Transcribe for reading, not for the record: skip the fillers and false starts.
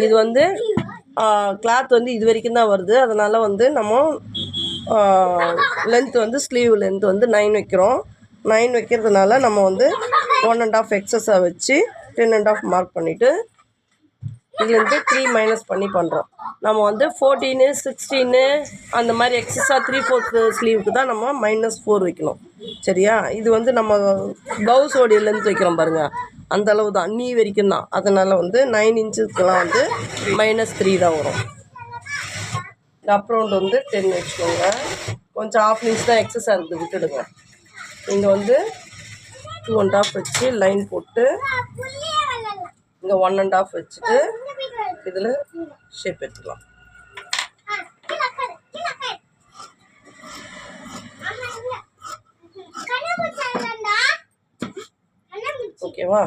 இது வந்து கிளாத் வந்து இது வரைக்கும் தான் வருது. அதனால் வந்து நம்ம லென்த் வந்து ஸ்லீவ் லென்த் வந்து 9 வைக்கிறோம். 9 வைக்கிறதுனால நம்ம வந்து 1.5 எக்ஸஸாக வச்சு 10.5 மார்க் பண்ணிவிட்டு இதுலேருந்து 3 மைனஸ் பண்ணி பண்ணுறோம். நம்ம வந்து 14 16 அந்த மாதிரி எக்ஸஸாக 3/4 ஸ்லீவுக்கு தான் நம்ம -4 வைக்கணும். சரியா? இது வந்து நம்ம ப்ளவுஸோடைய லென்த் வைக்கிறோம் பாருங்கள், அந்த அளவு தான், நீ வரைக்கும் தான். அதனால் வந்து 9 இன்ச்சுக்கெலாம் வந்து -3 தான் வரும். அப்ரவுண்ட் வந்து 10 வச்சுக்கோங்க. கொஞ்சம் 1/2 இன்ச் தான் எக்ஸஸாக இருக்குது, விட்டுடுங்க. நீங்கள் வந்து 2.5 வச்சு லைன் போட்டு இங்கே 1.5 வச்சுட்டு இதில் ஷேப் எடுத்துக்கலாம். ஓகேவா?